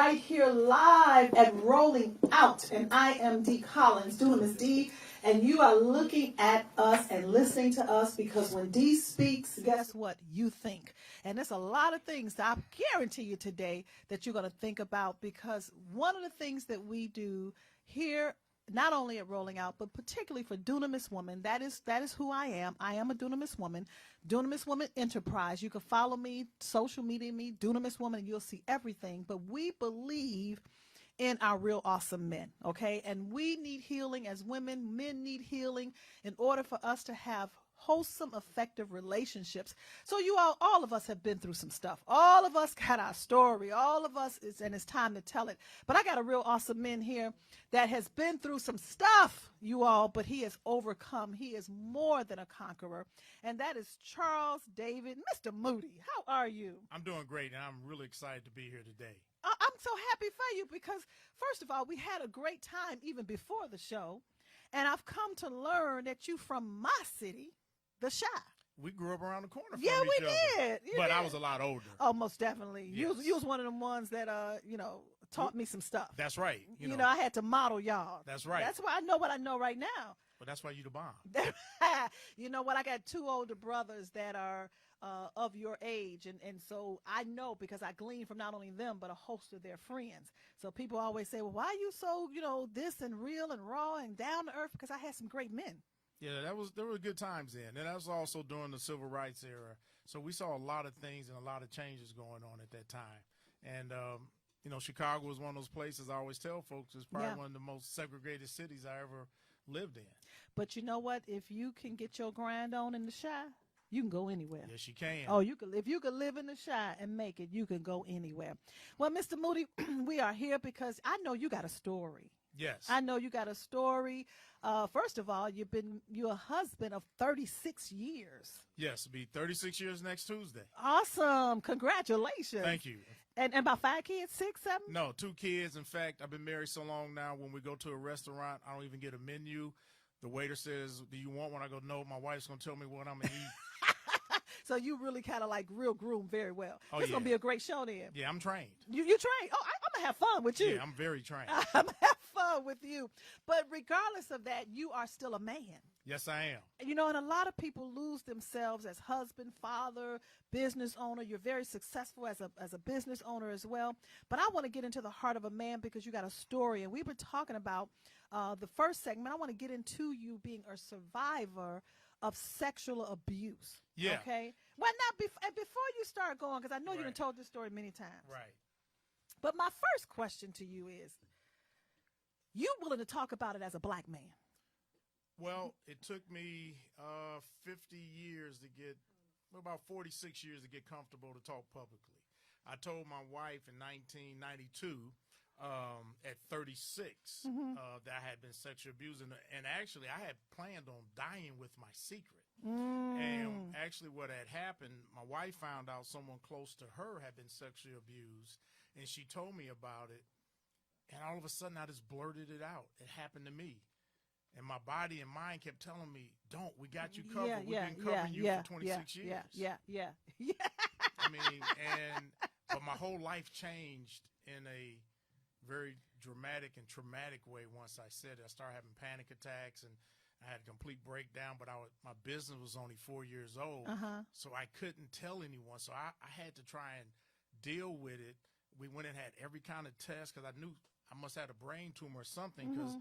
right here live at Rolling Out. And I am Dee Collins, doing Miss D. And you are looking at us and listening to us because when Dee speaks, guess what? You think. And there's a lot of things that I guarantee you today that you're going to think about, because one of the things that we do here, not only at Rolling Out, but particularly for Dunamis Woman, that is who I am. I am a Dunamis Woman, Dunamis Woman Enterprise. You can follow me, social media me, Dunamis Woman, and you'll see everything. But we believe in our real awesome men, okay? And we need healing as women. Men need healing in order for us to have wholesome, effective relationships. So you all of us have been through some stuff. All of us got our story. All of us and it's time to tell it. But I got a real awesome man here that has been through some stuff, you all, but he has overcome. He is more than a conqueror. And that is Charles David, Mr. Moody. How are you? I'm doing great, and I'm really excited to be here today. I'm so happy for you because, first of all, we had a great time even before the show. And I've come to learn that you from my city, the Chi. We grew up around the corner from yeah, each we other. did. But I was a lot older. Oh, most definitely. Yes. You was one of them ones that, taught me some stuff. That's right. You know, I had to model y'all. That's right. That's why I know what I know right now. But that's why you the bomb. You know what? I got two older brothers that are of your age. And so I know because I glean from not only them, but a host of their friends. So people always say, well, why are you so, this and real and raw and down to earth? Because I had some great men. Yeah, there were good times then. And that was also during the civil rights era. So we saw a lot of things and a lot of changes going on at that time. And, Chicago was one of those places I always tell folks is probably one of the most segregated cities I ever lived in. But you know what? If you can get your grind on in the Chi, you can go anywhere. Yes, you can. Oh, if you could live in the Chi and make it, you can go anywhere. Well, Mr. Moody, we are here because I know you got a story. Yes. I know you got a story. First of all, you're a husband of 36 years. Yes, it'll be 36 years next Tuesday. Awesome. Congratulations. Thank you. And about 5 kids, 6, 7? No, 2 kids. In fact, I've been married so long now, when we go to a restaurant, I don't even get a menu. The waiter says, do you want one? I go, no, my wife's going to tell me what I'm going to eat. So you really kind of like real groom very well. Oh, It's going to be a great show then. Yeah, I'm trained. You trained? Oh, I'm going to have fun with you. Yeah, I'm very trained. I'm going to have fun with you. But regardless of that, you are still a man. Yes, I am. And a lot of people lose themselves as husband, father, business owner. You're very successful as a business owner as well. But I want to get into the heart of a man because you got a story. And we were talking about the first segment. I want to get into you being a survivor of sexual abuse. Yeah. Okay. Well, now, before you start going, because I know Right. you've told this story many times. Right. But my first question to you is, you willing to talk about it as a black man? Well, it took me 50 years about 46 years to get comfortable to talk publicly. I told my wife in 1992 at 36 that I had been sexually abused. And actually, I had planned on dying with my secret. And actually what had happened, my wife found out someone close to her had been sexually abused, and she told me about it. And all of a sudden, I just blurted it out. It happened to me. And my body and mind kept telling me, don't, we got you covered. We've been covering you for 26 years. Yeah. I mean, but my whole life changed in a very dramatic and traumatic way once I said it. I started having panic attacks, and I had a complete breakdown, but my business was only 4 years old, so I couldn't tell anyone. So I had to try and deal with it. We went and had every kind of test because I knew I must have a brain tumor or something, because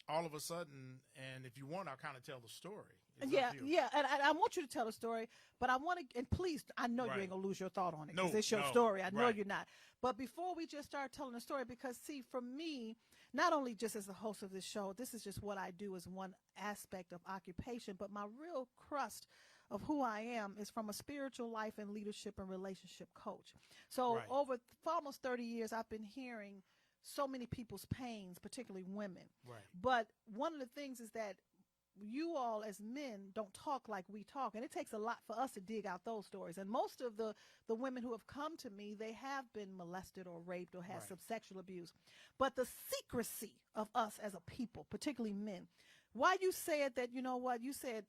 all of a sudden, and if you want, I'll kind of tell the story. Yeah. And I want you to tell the story, but I want to, and please, I know you ain't going to lose your thought on it because it's your story. I know you're not. But before we just start telling the story, because see, for me, not only just as the host of this show, this is just what I do as one aspect of occupation, but my real crust of who I am is from a spiritual life and leadership and relationship coach. So for almost 30 years, I've been hearing so many people's pains, particularly women. Right. But one of the things is that you all as men don't talk like we talk, and it takes a lot for us to dig out those stories. And most of the women who have come to me, they have been molested or raped or had some sexual abuse. But the secrecy of us as a people, particularly men, why you said that, you know what, you said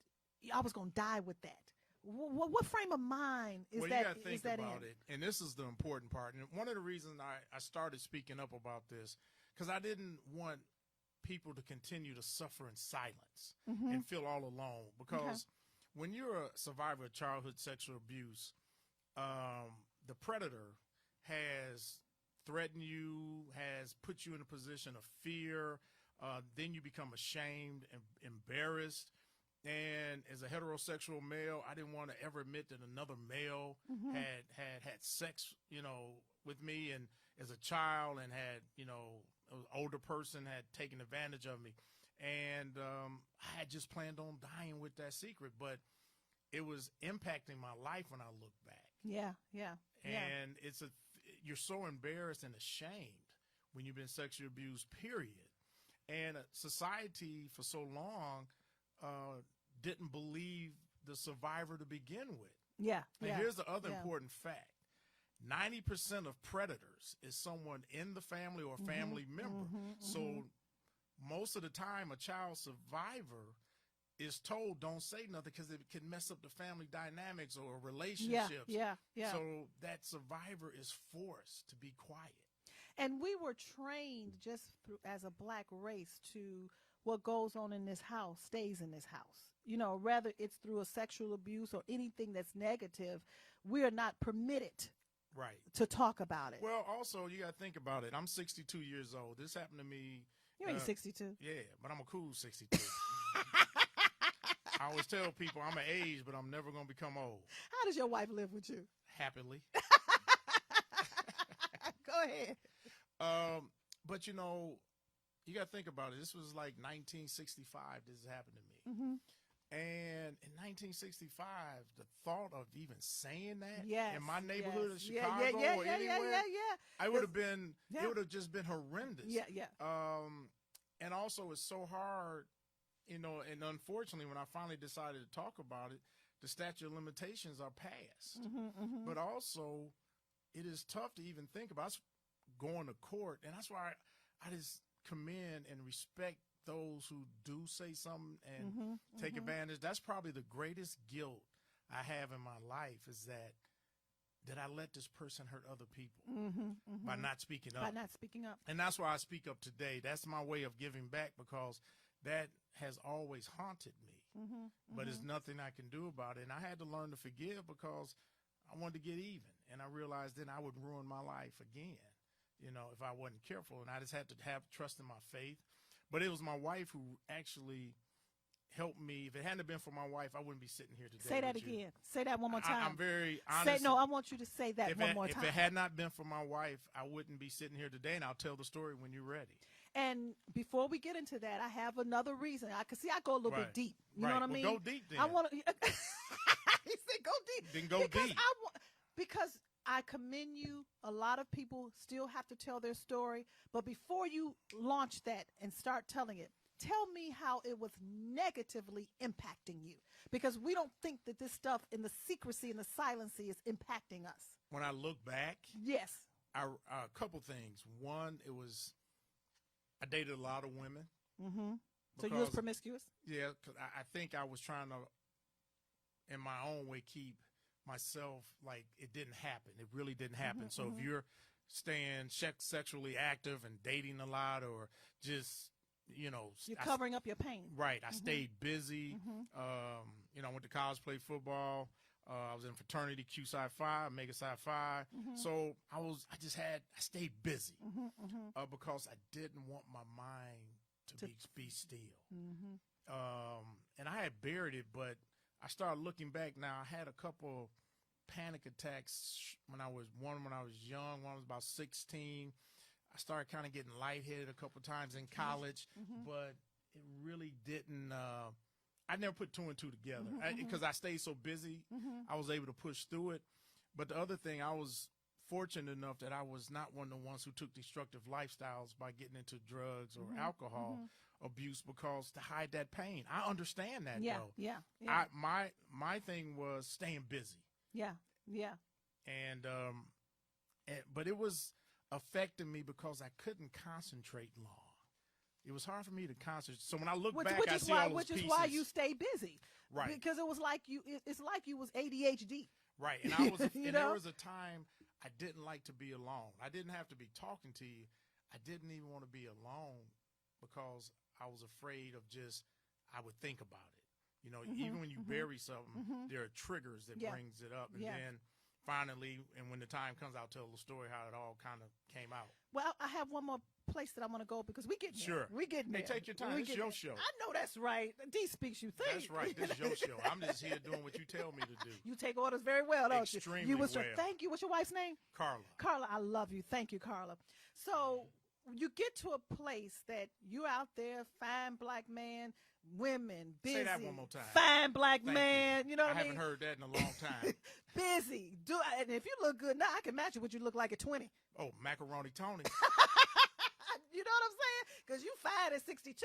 I was going to die with that. What frame of mind is Well, that? you got to think Is that about in? it, and this is the important part. And one of the reasons I started speaking up about this, because I didn't want people to continue to suffer in silence and feel all alone. Because when you're a survivor of childhood sexual abuse, the predator has threatened you, has put you in a position of fear. Then you become ashamed and embarrassed. And as a heterosexual male, I didn't want to ever admit that another male had sex, with me, and as a child, and had, an older person had taken advantage of me. And I had just planned on dying with that secret, but it was impacting my life when I look back. Yeah. And you're so embarrassed and ashamed when you've been sexually abused, period. And society for so long didn't believe the survivor to begin with. Yeah. And here's the other important fact. 90% of predators is someone in the family or family member. So most of the time, a child survivor is told don't say nothing because it can mess up the family dynamics or relationships. Yeah. So that survivor is forced to be quiet. And we were trained as a black race to what goes on in this house stays in this house. Whether it's through a sexual abuse or anything that's negative, we are not permitted to talk about it. Well, also, you got to think about it. I'm 62 years old. This happened to me. You ain't 62. Yeah, but I'm a cool 62. I always tell people I'm an age, but I'm never going to become old. How does your wife live with you? Happily. Go ahead. But, you got to think about it. This was like 1965 this happened to me. And in 1965, the thought of even saying that in my neighborhood of Chicago or anywhere, I would have been, it would have just been horrendous. And also it's so hard, and unfortunately when I finally decided to talk about it, the statute of limitations are passed. But also it is tough to even think about going to court. And that's why I just commend and respect those who do say something and take advantage. That's probably the greatest guilt I have in my life is that I let this person hurt other people by not speaking up. And that's why I speak up today. That's my way of giving back, because that has always haunted me. But there's nothing I can do about it. And I had to learn to forgive because I wanted to get even. And I realized then I would ruin my life again, if I wasn't careful. And I just had to have trust in my faith. But it was my wife who actually helped me. If it hadn't been for my wife, I wouldn't be sitting here today. Say that again. Say that one more time. I'm very honest. I want you to say that one more time. If it had not been for my wife, I wouldn't be sitting here today, and I'll tell the story when you're ready. And before we get into that, I have another reason. I go a little bit deep. You know what I mean? Go deep then. I want to. He said go deep. Then go deep. Because I commend you. A lot of people still have to tell their story. But before you launch that and start telling it, tell me how it was negatively impacting you. Because we don't think that this stuff in the secrecy and the silency is impacting us. When I look back, yes, a couple things. One, I dated a lot of women. So you was promiscuous? Yeah, because I think I was trying to, in my own way, keep myself like it didn't happen. It really didn't happen. So if you're staying sexually active and dating a lot, or just you're covering up your pain. Right. I stayed busy. I went to college, played football. I was in fraternity, Q Psi Phi, Omega Psi Phi. So I stayed busy because I didn't want my mind to be still. And I had buried it, but I started looking back now. I had a couple panic attacks when I was young. One was about 16. I started kind of getting lightheaded a couple times in college, but it really didn't. I never put two and two together because I stayed so busy. I was able to push through it. But the other thing, I was fortunate enough that I was not one of the ones who took destructive lifestyles by getting into drugs or alcohol abuse, because to hide that pain. I understand that though. My thing was staying busy. And but it was affecting me because I couldn't concentrate long. It was hard for me to concentrate. So when I look back, I see all those pieces. Which is why you stay busy. Right. Because it was like it's like you was ADHD. Right. And I was, You and know? there was a time I didn't like to be alone. I didn't have to be talking to you. I didn't even want to be alone because I was afraid of I would think about it. You know, even when you bury something, there are triggers that brings it up. And then finally, and when the time comes, I'll tell the story how it all kind of came out. Well, I have one more place that I want to go because we get there. Sure. We getting there. Hey, take your time. It's your show. I know that's right. D speaks, you think. That's right. This is your show. I'm just here doing what you tell me to do. You take orders very well, don't you? Extremely well. Thank you. What's your wife's name? Carla. Carla, I love you. Thank you, Carla. So you get to a place that you're out there, fine black man, women, busy. Say that one more time. Fine black Thank man. You know what I mean? haven't heard that in a long time. Busy. And if you look good now, I can imagine what you look like at 20. Oh, macaroni Tony. You know what I'm saying? Because you fine at 62.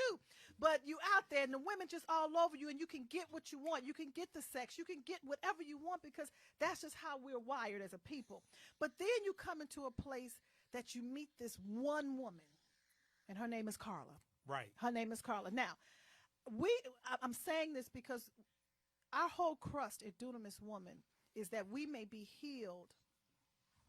But you out there and the women just all over you and you can get what you want. You can get the sex. You can get whatever you want because that's just how we're wired as a people. But then you come into a place that you meet this one woman and her name is Carla. Right. Her name is Carla. Now, I'm saying this because our whole crust at Dunamis Woman is that we may be healed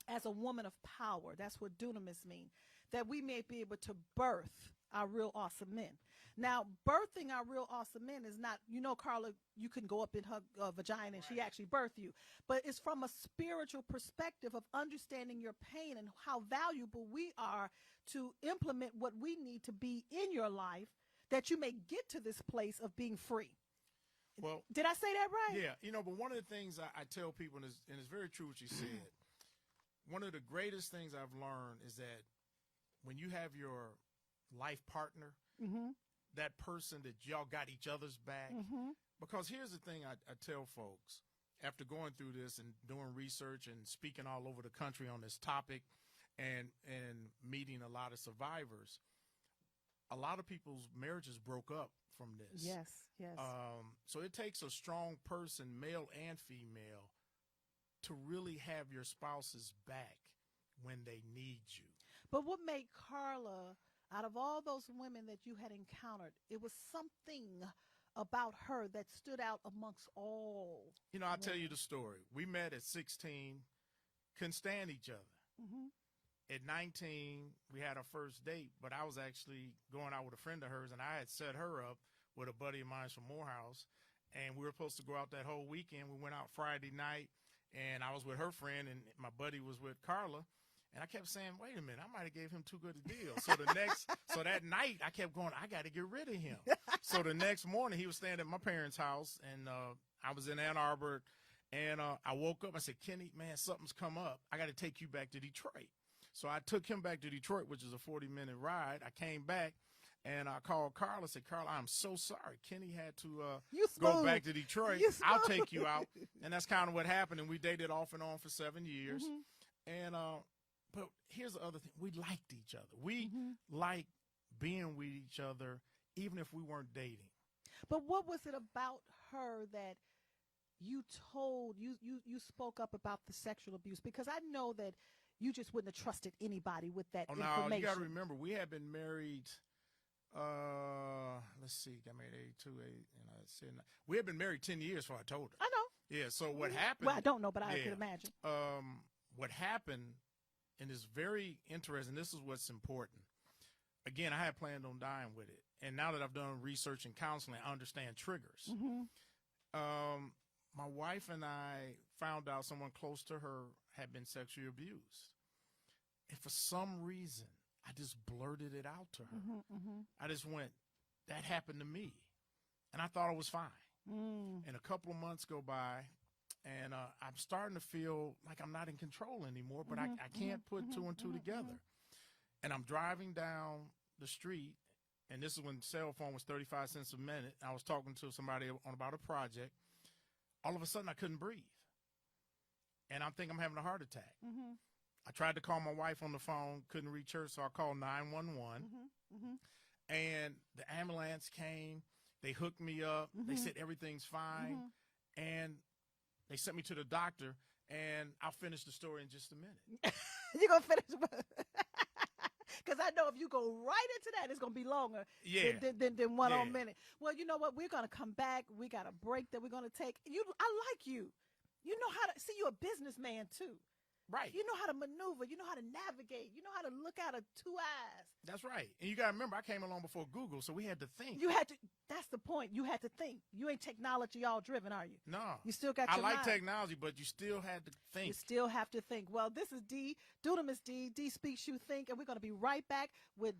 as a woman of power. That's what Dunamis means. That we may be able to birth our real awesome men. Now, birthing our real awesome men is not, Carla, you can go up in her vagina and she actually birth you. But it's from a spiritual perspective of understanding your pain and how valuable we are to implement what we need to be in your life that you may get to this place of being free. Well, did I say that right? Yeah. But one of the things I tell people, and it's very true what you said, one of the greatest things I've learned is that when you have your life partner, that person that y'all got each other's back, because here's the thing I tell folks after going through this and doing research and speaking all over the country on this topic and meeting a lot of survivors, a lot of people's marriages broke up from this. Yes. So it takes a strong person, male and female, to really have your spouse's back when they need you. But what made Carla, out of all those women that you had encountered, it was something about her that stood out amongst all. I'll tell you the story. We met at 16, couldn't stand each other. At 19, we had our first date, but I was actually going out with a friend of hers, and I had set her up with a buddy of mine from Morehouse, and we were supposed to go out that whole weekend. We went out Friday night, and I was with her friend, and my buddy was with Carla. And I kept saying, wait a minute, I might have gave him too good a deal. So that night I kept going, I got to get rid of him. So the next morning he was staying at my parents' house, and I was in Ann Arbor, and I woke up. I said, Kenny, man, something's come up. I got to take you back to Detroit. So I took him back to Detroit, which is a 40-minute ride. I came back, and I called Carla. I said, Carla, I'm so sorry. Kenny had to go back to Detroit. I'll take you out. And that's kind of what happened. And we dated off and on for 7 years. And but here's the other thing. We liked each other. We liked being with each other, even if we weren't dating. But what was it about her that you spoke up about the sexual abuse? Because I know that you just wouldn't have trusted anybody with that information. No, you got to remember, we had been married, let's see, got married 82, 8, we had been married 10 years before I told her. I know. Yeah, so what happened? Well, I don't know, but I can imagine. What happened, and it's very interesting, this is what's important. Again, I had planned on dying with it. And now that I've done research and counseling, I understand triggers. My wife and I found out someone close to her had been sexually abused. And for some reason, I just blurted it out to her. I just went, that happened to me. And I thought it was fine. And a couple of months go by, and I'm starting to feel like I'm not in control anymore, but I can't put two and two together. And I'm driving down the street, and this is when cell phone was 35 cents a minute. I was talking to somebody about a project. All of a sudden, I couldn't breathe. And I'm thinking I'm having a heart attack. I tried to call my wife on the phone, couldn't reach her, so I called 911. And the ambulance came. They hooked me up. They said everything's fine. And they sent me to the doctor, and I'll finish the story in just a minute. You're going to finish? because I know if you go right into that, it's going to be longer than 1 on minute. Well, you know what? We're going to come back. We got a break that we're going to take. I like you. You know how to see. You're a businessman too. Right. You know how to maneuver. You know how to navigate. You know how to look out of 2 eyes. That's right. And you got to remember, I came along before Google, so we had to think. You had to. That's the point. You had to think. You ain't technology all driven, are you? No. You still got your mind. Technology, but you still had to think. You still have to think. Well, this is D. Dunamis D. D Speaks You Think. And we're going to be right back with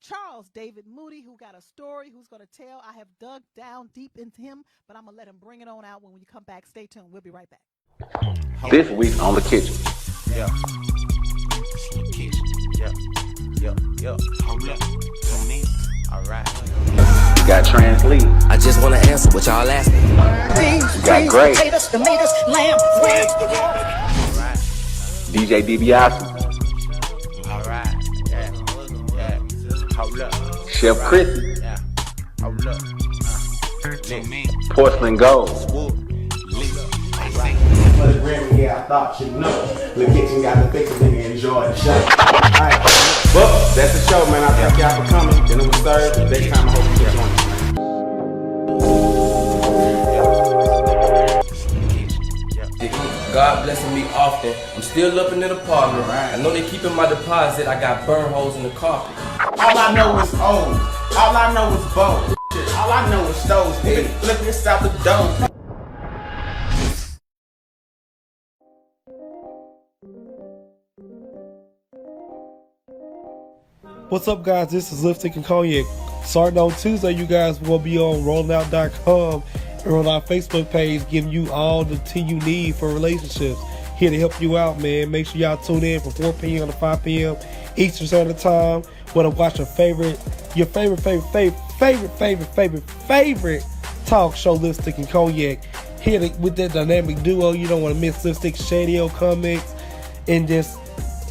Charles David Moody, who got a story, who's going to tell. I have dug down deep into him, but I'm going to let him bring it on out when you come back. Stay tuned. We'll be right back. This week on The Kitchen. Yeah. The kitchen. Yeah. Hold up. Tune in. All right. You got Translate. I just want to answer what y'all ask me. You got Gray. Potatoes, tomatoes, lamb, ribs. All right. DJ DiBiase. All right. Yeah. Hold up. Chef Chrissy. Yeah. Hold up. Tune in. Porcelain Gold. For the Grammy, yeah, I thought you know. The kitchen got the fix and enjoy the show. Alright. Well, that's the show, man. I thank y'all for coming. Then it was served. Next time I hope you can join us. God blessing me often. I'm still up in the apartment. I know they keeping my deposit. I got burn holes in the carpet. All I know is old. All I know is bold. All I know is stoves. Flip this out the door. What's up, guys? This is Lipstick and Cognac. Starting on Tuesday, you guys will be on rollingout.com and on our Facebook page, giving you all the tea you need for relationships. Here to help you out, man. Make sure y'all tune in from 4 p.m. to 5 p.m. Eastern Standard Time. Want to watch your favorite talk show, Lipstick and Cognac. Here with that dynamic duo. You don't want to miss Lipstick, Shadio Comics, and just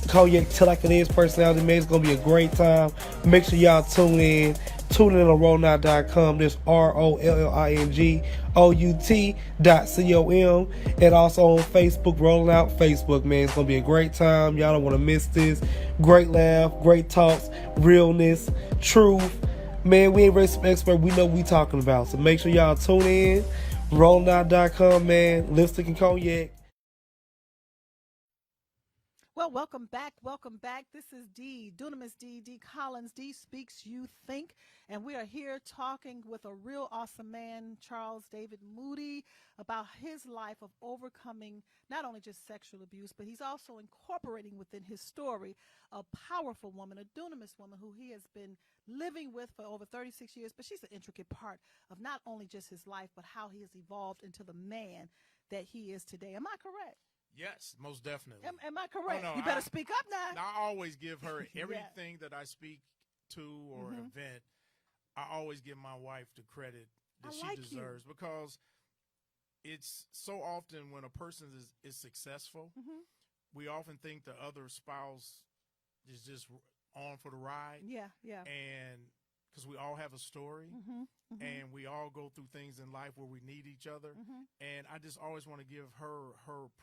Cognac Till Like It Is personality, man. It's going to be a great time. Make sure y'all tune in. Tune in on rollingout.com. This ROLLINGOUT.com. And also on Facebook, Rolling Out Facebook, man. It's going to be a great time. Y'all don't want to miss this. Great laugh, great talks, realness, truth. Man, we ain't really some expert. We know what we talking about. So make sure y'all tune in. rollingout.com, man. Lipstick and Cognac. Well, welcome back. This is Dunamis D Collins. D Speaks You Think. And we are here talking with a real awesome man, Charles David Moody, about his life of overcoming not only just sexual abuse, but he's also incorporating within his story a powerful woman, a dunamis woman who he has been living with for over 36 years. But she's an intricate part of not only just his life, but how he has evolved into the man that he is today. Am I correct? Yes, most definitely. Am I correct? Oh, no, you better speak up now. I always give her everything that I speak to or event. I always give my wife the credit that she deserves because it's so often when a person is successful, we often think the other spouse is just on for the ride. Yeah. And because we all have a story and we all go through things in life where we need each other. And I just always want to give her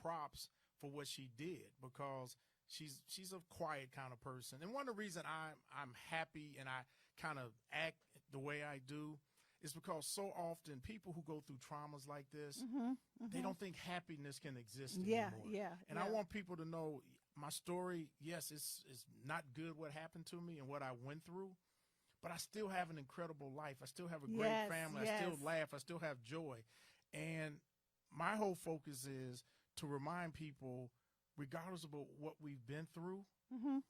props for what she did because she's a quiet kind of person. And one of the reasons I'm happy and I kind of act the way I do is because so often people who go through traumas like this, they don't think happiness can exist anymore. And I want people to know my story, yes, it's not good what happened to me and what I went through. But I still have an incredible life. I still have a great family. I still laugh. I still have joy. And my whole focus is to remind people, regardless of what we've been through,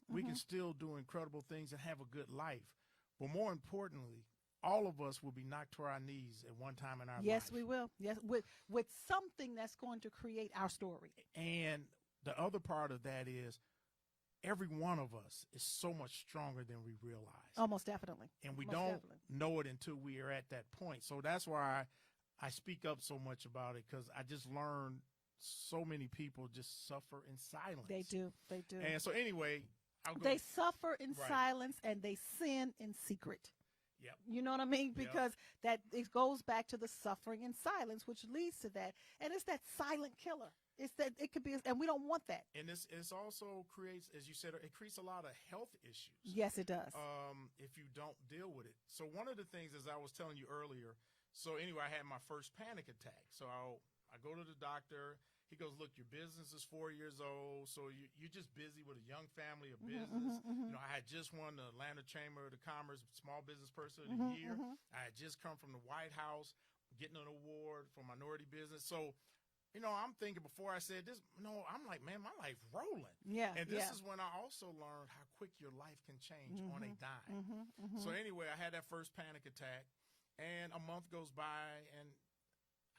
we can still do incredible things and have a good life. But more importantly, all of us will be knocked to our knees at one time in our life. Yes, we will. Yes, with something that's going to create our story. And the other part of that is, every one of us is so much stronger than we realize. Almost definitely. And we don't know it until we are at that point. So that's why I speak up so much about it, because I just learned so many people just suffer in silence. They do. And so anyway, they suffer in silence and they sin in secret. Yep. You know what I mean? Because that it goes back to the suffering in silence, which leads to that. And it's that silent killer. It's that it could be, and we don't want that. And it's also creates, as you said, it creates a lot of health issues. Yes, it does. If you don't deal with it. So one of the things, as I was telling you earlier, so anyway, I had my first panic attack. So I go to the doctor. He goes, look, your business is 4 years old, so you're just busy with a young family, a business. You know, I had just won the Atlanta Chamber of Commerce Small Business Person of the Year. I had just come from the White House, getting an award for minority business. So, you know, I'm thinking before I said this, no, I'm like, man, my life rolling. Yeah. And this is when I also learned how quick your life can change on a dime. So anyway, I had that first panic attack, and a month goes by, and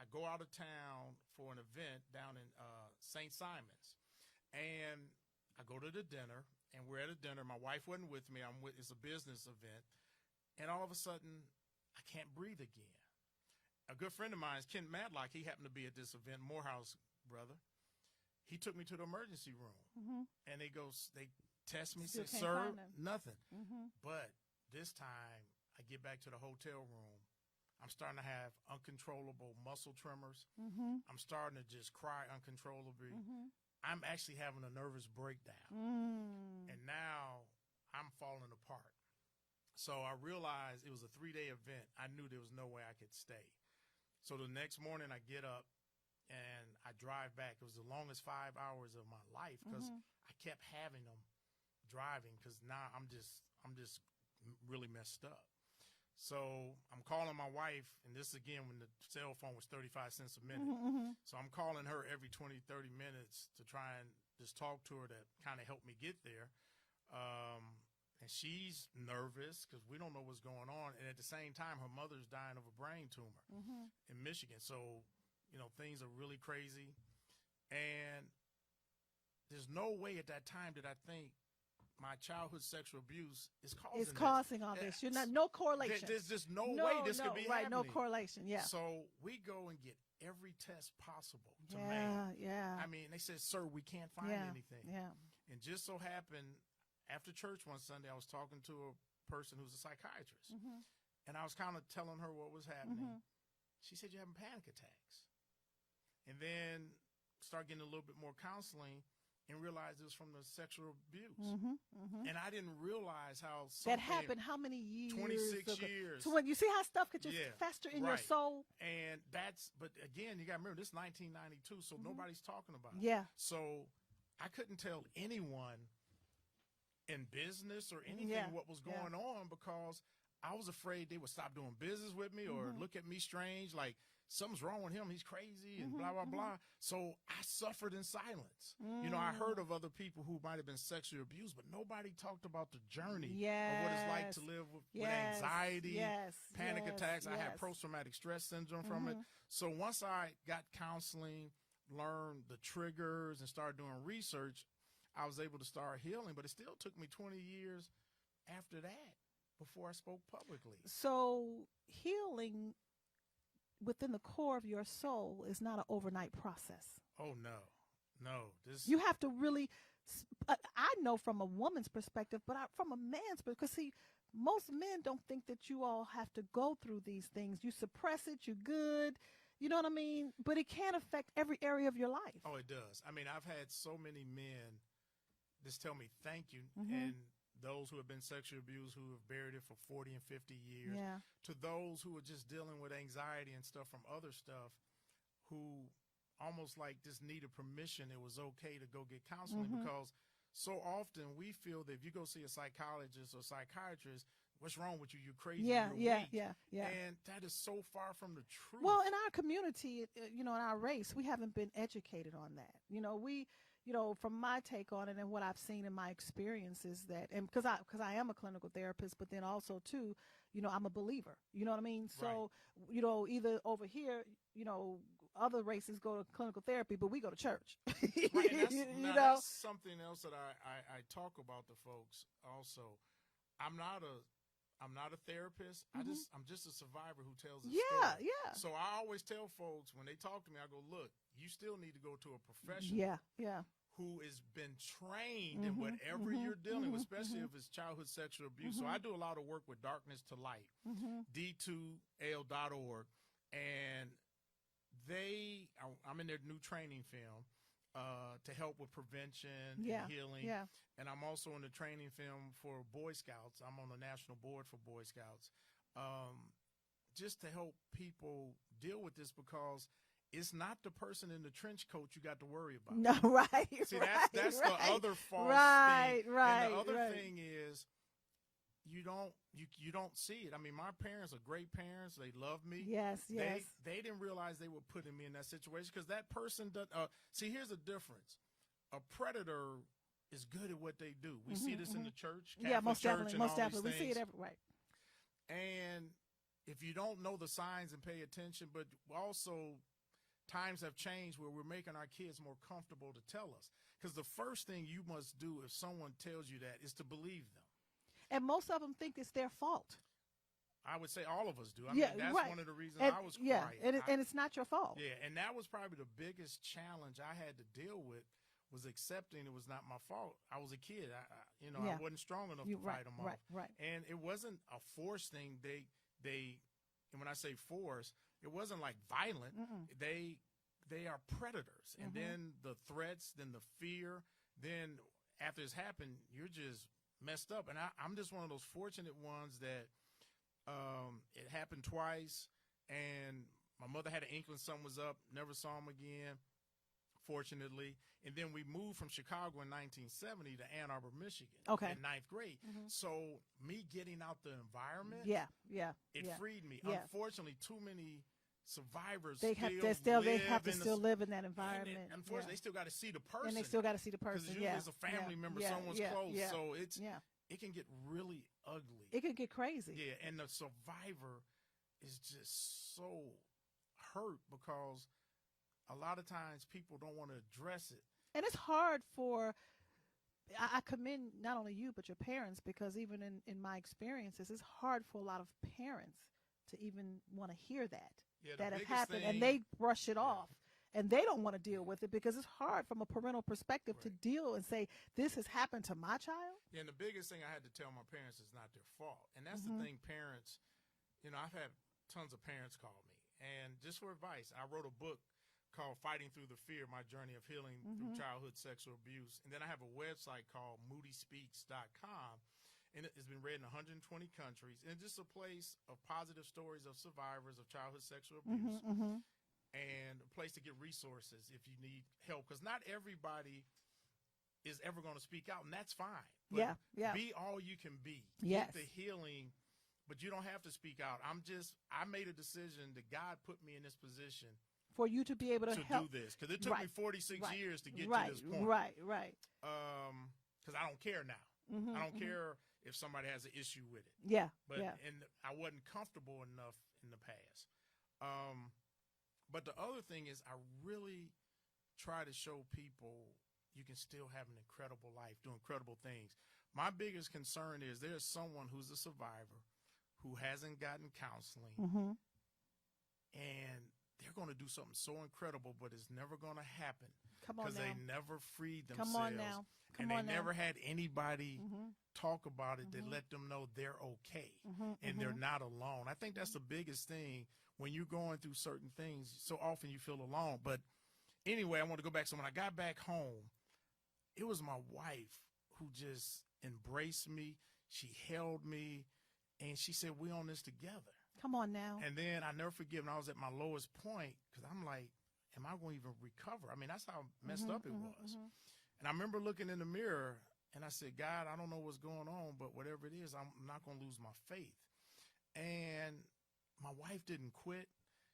I go out of town for an event down in St. Simon's, and I go to the dinner, and we're at a dinner. My wife wasn't with me. It's a business event, and all of a sudden, I can't breathe again. A good friend of mine is Ken Matlock. He happened to be at this event, Morehouse brother. He took me to the emergency room, and they test me, Still said, can't sir, find him. nothing. But this time, I get back to the hotel room. I'm starting to have uncontrollable muscle tremors. I'm starting to just cry uncontrollably. I'm actually having a nervous breakdown. And now I'm falling apart. So I realized it was a 3-day event. I knew there was no way I could stay. So the next morning I get up and I drive back. It was the longest 5 hours of my life because I kept having them driving because now I'm just really messed up. So I'm calling my wife, and this again when the cell phone was 35 cents a minute. So I'm calling her every 20, 30 minutes to try and just talk to her to kind of help me get there. And she's nervous because we don't know what's going on. And at the same time, her mother's dying of a brain tumor in Michigan. So, you know, things are really crazy. And there's no way at that time did I think my childhood sexual abuse is causing all this. You're not, no correlation. There's just no way this could be right, happening. no correlation, yeah. So we go and get every test possible to Yeah. I mean, they said, sir, we can't find anything. Yeah. And just so happened, after church one Sunday, I was talking to a person who's a psychiatrist. And I was kind of telling her what was happening. She said, you're having panic attacks. And then start getting a little bit more counseling and realized it was from the sexual abuse. And I didn't realize how that happened how many years 26 ago? years. So when you see how stuff could just fester in your soul. And but again, you got to remember, this is 1992, so nobody's talking about it. Yeah. So I couldn't tell anyone in business or anything what was going on because I was afraid they would stop doing business with me or look at me strange, like something's wrong with him, he's crazy and blah, blah, blah. So I suffered in silence. You know, I heard of other people who might have been sexually abused, but nobody talked about the journey of what it's like to live with anxiety, panic attacks. I had post-traumatic stress syndrome from it. So once I got counseling, learned the triggers, and started doing research, I was able to start healing, but it still took me 20 years after that before I spoke publicly. So healing within the core of your soul is not an overnight process. Oh, no. You have to really, I know from a woman's perspective, but from a man's perspective, because see, most men don't think that you all have to go through these things. You suppress it, you're good. You know what I mean? But it can affect every area of your life. Oh, it does. I mean, I've had so many men just tell me thank you. And those who have been sexually abused, who have buried it for 40 and 50 years, to those who are just dealing with anxiety and stuff from other stuff, who almost like just needed permission. It was okay to go get counseling because so often we feel that if you go see a psychologist or psychiatrist, what's wrong with you? You're crazy. You're weak. And that is so far from the truth. Well, in our community, you know, in our race, we haven't been educated on that. You know, from my take on it and what I've seen in my experience is that, and because I am a clinical therapist, but then also too, you know, I'm a believer. You know what I mean? So, you know, either over here, you know, other races go to clinical therapy, but we go to church. That's something else that I talk about to folks also. I'm not a therapist. I'm just a survivor who tells a story. So I always tell folks when they talk to me, I go, look, you still need to go to a professional who has been trained in whatever you're dealing with, especially if it's childhood sexual abuse. So I do a lot of work with Darkness to Light, d2l.org, and I'm in their new training film to help with prevention and healing. Yeah. And I'm also in the training film for Boy Scouts. I'm on the national board for Boy Scouts, just to help people deal with this, because it's not the person in the trench coat you got to worry about. No, right. See, right, that's right, the other false right, thing. Right, And the other right. thing is, you don't see it. I mean, my parents are great parents. They love me. Yes, yes. They didn't realize they were putting me in that situation, because that person doesn't. See, here's the difference. A predator is good at what they do. We see this in the church, Catholic Yeah, most church, definitely, and most all definitely. these We see it things. right. And if you don't know the signs and pay attention, but also times have changed where we're making our kids more comfortable to tell us. Because the first thing you must do if someone tells you that is to believe them. And most of them think it's their fault. I would say all of us do. I mean, that's right. one of the reasons And, I was yeah, quiet. and it's not your fault. Yeah, and that was probably the biggest challenge I had to deal with, was accepting it was not my fault. I was a kid. I wasn't strong enough to fight them off. Right. And it wasn't a force thing. And when I say force, it wasn't like violent. They are predators. And then the threats, then the fear, then after it's happened, you're just messed up. And I'm just one of those fortunate ones that it happened twice, and my mother had an inkling something was up, never saw him again, fortunately. And then we moved from Chicago in 1970 to Ann Arbor, Michigan, in ninth grade. So me getting out the environment, it freed me. Yeah. Unfortunately, too many survivors They have to still live in that environment. And unfortunately, they still got to see the person. And they still got to see the person. Because usually it's a family member, someone's close. So it can get really ugly. It can get crazy. Yeah, and the survivor is just so hurt, because a lot of times people don't want to address it. And it's hard I commend not only you, but your parents, because even in my experiences, it's hard for a lot of parents to even want to hear that have happened, and they brush it off. And they don't want to deal with it, because it's hard from a parental perspective to deal and say, this has happened to my child. Yeah, and the biggest thing I had to tell my parents is not their fault. And that's the thing, parents, I've had tons of parents call me. And just for advice, I wrote a book called Fighting Through the Fear, My Journey of Healing Through Childhood Sexual Abuse. And then I have a website called moodyspeaks.com. And it's been read in 120 countries. And it's just a place of positive stories of survivors of childhood sexual abuse. And a place to get resources if you need help. Because not everybody is ever going to speak out, and that's fine. But be all you can be. Yes. Get the healing, but you don't have to speak out. I made a decision that God put me in this position for you to be able to help do this. Because it took me 46 years to get to this point. Right. Because I don't care now. I don't care if somebody has an issue with it. And I wasn't comfortable enough in the past. But the other thing is, I really try to show people you can still have an incredible life, do incredible things. My biggest concern is there's someone who's a survivor who hasn't gotten counseling, and they're going to do something so incredible, but it's never going to happen because they never freed themselves. Come on now. They never had anybody talk about it that let them know they're okay and they're not alone. I think that's the biggest thing when you're going through certain things. So often you feel alone. But anyway, I want to go back. So when I got back home, it was my wife who just embraced me. She held me, and she said, "We on this together." Come on now. And then I never forget when I was at my lowest point, because I'm like, am I going to even recover? I mean, that's how messed up it was. And I remember looking in the mirror, and I said, God, I don't know what's going on, but whatever it is, I'm not going to lose my faith. And my wife didn't quit.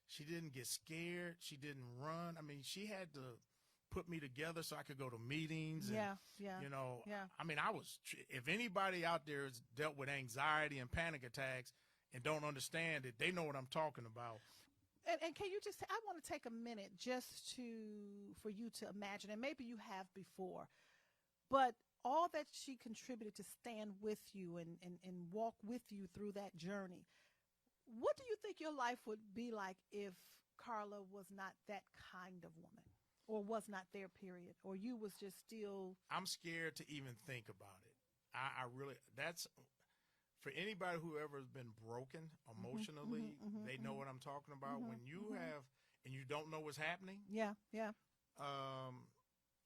She didn't get scared. She didn't run. I mean, she had to put me together so I could go to meetings. And, I mean, if anybody out there has dealt with anxiety and panic attacks and don't understand it, they know what I'm talking about. And can you just, I want to take a minute just for you to imagine, and maybe you have before, but all that she contributed to stand with you and walk with you through that journey. What do you think your life would be like if Carla was not that kind of woman? or was not there, period, or you was just still? I'm scared to even think about it. I really, that's for anybody who ever has been broken emotionally, they know what I'm talking about. When you have, and you don't know what's happening. Yeah.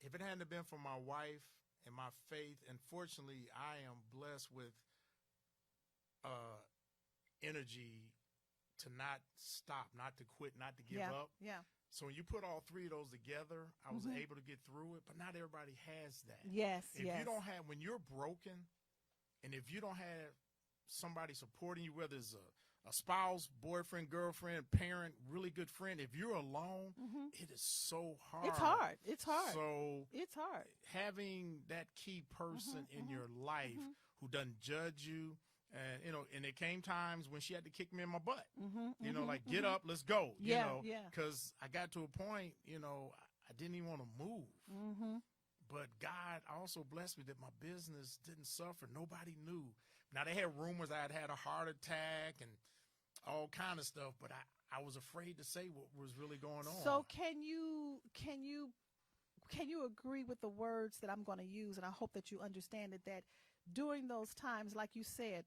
If it hadn't have been for my wife and my faith, and fortunately I am blessed with energy to not stop, not to quit, not to give up. Yeah. So when you put all three of those together, I was able to get through it, but not everybody has that. Yes. If you don't have, when you're broken, and if you don't have somebody supporting you, whether it's a spouse, boyfriend, girlfriend, parent, really good friend, if you're alone, it is so hard. It's hard. So it's hard. Having that key person in your life who doesn't judge you, and and there came times when she had to kick me in my butt. Like, get up, let's go. Because I got to a point, I didn't even want to move. But God also blessed me that my business didn't suffer. Nobody knew. Now, they had rumors I had a heart attack and all kind of stuff, but I was afraid to say what was really going on. So can you agree with the words that I'm going to use, and I hope that you understand it, that during those times, like you said,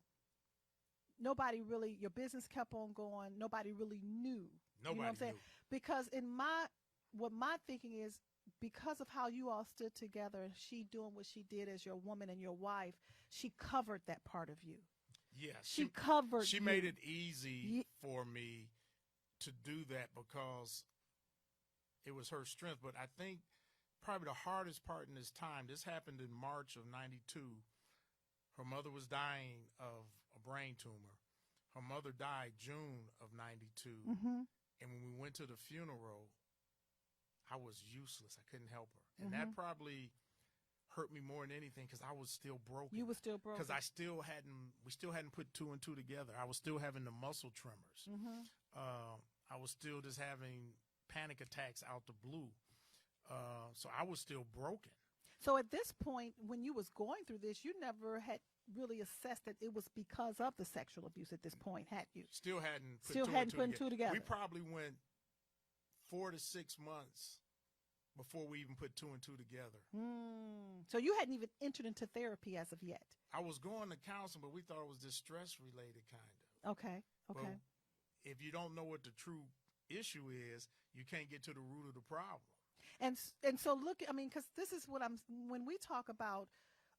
nobody really, your business kept on going, nobody really knew. Nobody you know what I'm saying? knew. Because what my thinking is, because of how you all stood together and she doing what she did as your woman and your wife, she covered that part of you. Yes. She covered She you. made it easy for me to do that because it was her strength. But I think probably the hardest part in this time, this happened in March of 92. Her mother was dying of a brain tumor. Her mother died June of 92. And when we went to the funeral, I was useless. I couldn't help her. And that probably hurt me more than anything because I was still broken. You were still broken. Because we still hadn't put two and two together. I was still having the muscle tremors. I was still just having panic attacks out the blue. So I was still broken. So at this point, when you was going through this, you never had really assessed that it was because of the sexual abuse at this point, had you? Still hadn't put two together. We probably went 4 to 6 months before we even put two and two together. So you hadn't even entered into therapy as of yet. I was going to counseling, but we thought it was distress related kind of. Okay. But if you don't know what the true issue is, you can't get to the root of the problem. And so look, I mean, because this is what when we talk about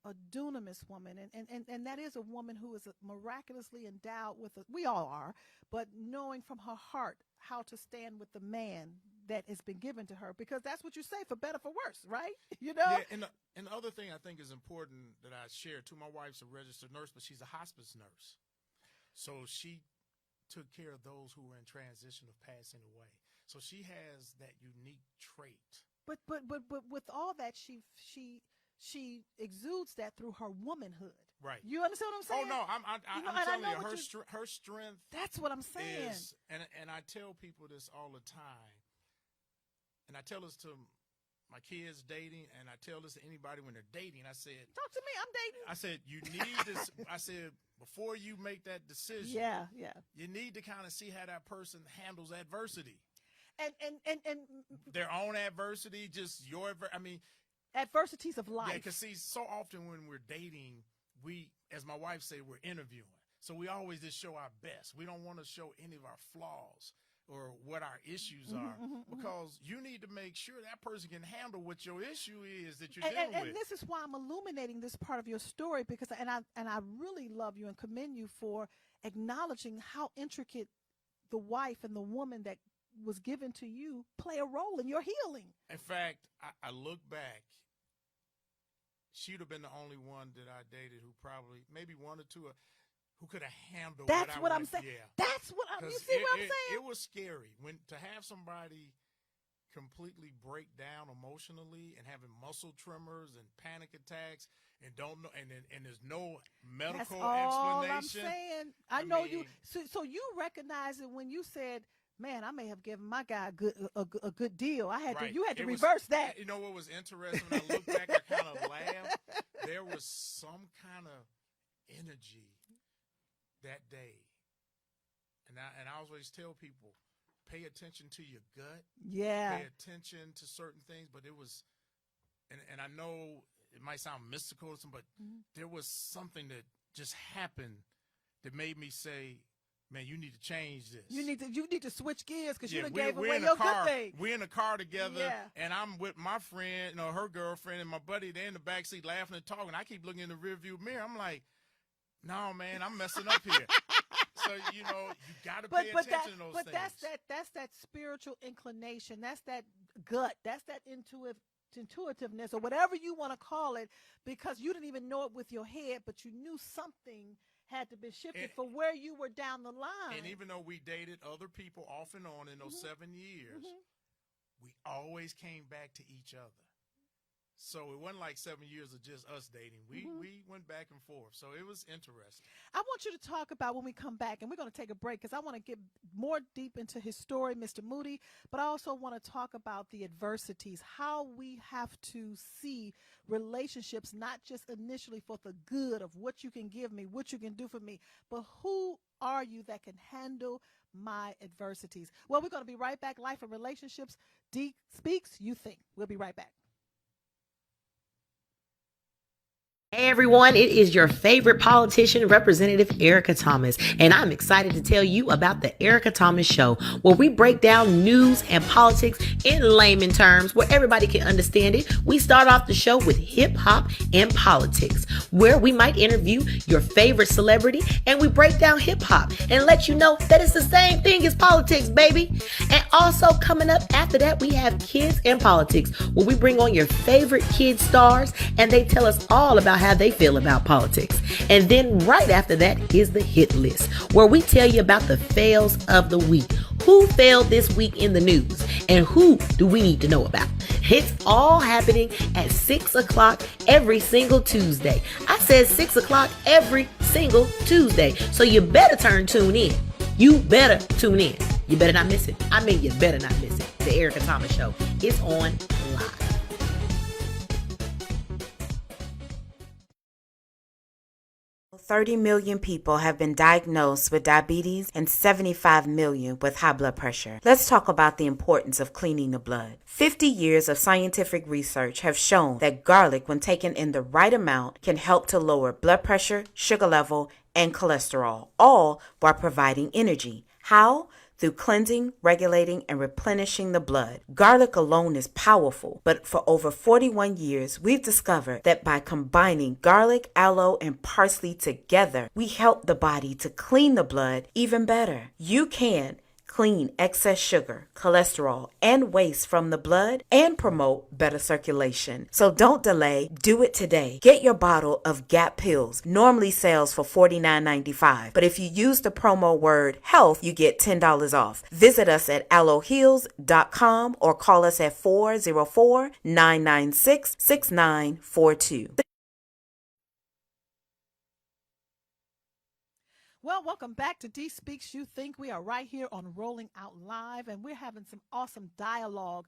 a dunamis woman, and that is a woman who is miraculously endowed with we all are, but knowing from her heart how to stand with the man that has been given to her, because that's what you say, for better, for worse, right? Yeah, and the other thing I think is important that I share too, my wife's a registered nurse, but she's a hospice nurse. So she took care of those who were in transition of passing away. So she has that unique trait. But with all that, she exudes that through her womanhood. Right. You understand what I'm saying? Oh no, I'm telling you, her strength. That's what I'm saying. And I tell people this all the time, and I tell this to my kids dating, and I tell this to anybody when they're dating. I said, talk to me. I'm dating. I said, you need this. I said, before you make that decision, you need to kind of see how that person handles adversity. And their own adversity, just your. I mean, adversities of life. Yeah, because see, so often when we're dating, we, as my wife said, we're interviewing. So we always just show our best. We don't want to show any of our flaws or what our issues are, because you need to make sure that person can handle what your issue is that you're dealing with. And this is why I'm illuminating this part of your story, because I really love you and commend you for acknowledging how intricate the wife and the woman that was given to you play a role in your healing. In fact, I look back, she'd have been the only one that I dated who probably, maybe one or two, who could have handled what I'm saying. Yeah. That's what I'm, you see what I'm saying? It was scary to have somebody completely break down emotionally and having muscle tremors and panic attacks and don't know, and there's no medical explanation. I'm saying. I know you. So you recognize it when you said, man, I may have given my guy a good deal. You had to reverse that. You know what was interesting? When I look back, I kind of laughed. There was some kind of energy that day. And I always tell people, pay attention to your gut. Yeah. Pay attention to certain things, but it was, and I know it might sound mystical or something, but there was something that just happened that made me say, man, you need to change this. You need to switch gears because you done we're gave away in your a car. good thing. We're in a car together, Yeah. and I'm with my friend, her girlfriend, and my buddy. They're in the backseat laughing and talking. I keep looking in the rearview mirror. I'm like, no, man, I'm messing up here. So, you got to pay attention to those things. But that's that spiritual inclination. That's that gut. That's that intuitiveness or whatever you want to call it, because you didn't even know it with your head, but you knew something had to be shifted for where you were down the line. And even though we dated other people off and on in those 7 years, we always came back to each other. So it wasn't like 7 years of just us dating. We went back and forth. So it was interesting. I want you to talk about when we come back, and we're going to take a break because I want to get more deep into his story, Mr. Moody, but I also want to talk about the adversities, how we have to see relationships, not just initially for the good of what you can give me, what you can do for me, but who are you that can handle my adversities? Well, we're going to be right back. Life and Relationships. D Speaks, You Think. We'll be right back. Hey everyone, it is your favorite politician, Representative Erica Thomas, and I'm excited to tell you about the Erica Thomas Show, where we break down news and politics in layman terms where everybody can understand it. We start off the show with hip hop and politics, where we might interview your favorite celebrity and we break down hip hop and let you know that it's the same thing as politics, baby. And also coming up after that, we have Kids and Politics, where we bring on your favorite kid stars and they tell us all about how they feel about politics. And then right after that is the hit list, where we tell you about the fails of the week. Who failed this week in the news and who do we need to know about? It's all happening at 6 o'clock every single Tuesday. I said 6 o'clock every single Tuesday. So you better tune in. You better tune in. You better not miss it. I mean, you better not miss it. The Erica Thomas Show is on live. $30 million people have been diagnosed with diabetes and 75 million with high blood pressure. Let's talk about the importance of cleaning the blood. 50 years of scientific research have shown that garlic, when taken in the right amount, can help to lower blood pressure, sugar level, and cholesterol, all while providing energy. How? Through cleansing, regulating, and replenishing the blood. Garlic alone is powerful, but for over 41 years, we've discovered that by combining garlic, aloe, and parsley together, we help the body to clean the blood even better. You can clean excess sugar, cholesterol, and waste from the blood and promote better circulation. So don't delay. Do it today. Get your bottle of GAP pills. Normally sells for $49.95, but if you use the promo word HEALTH, you get $10 off. Visit us at aloeheals.com or call us at 404-996-6942. Well, welcome back to D Speaks You Think. We are right here on Rolling Out Live, and we're having some awesome dialogue,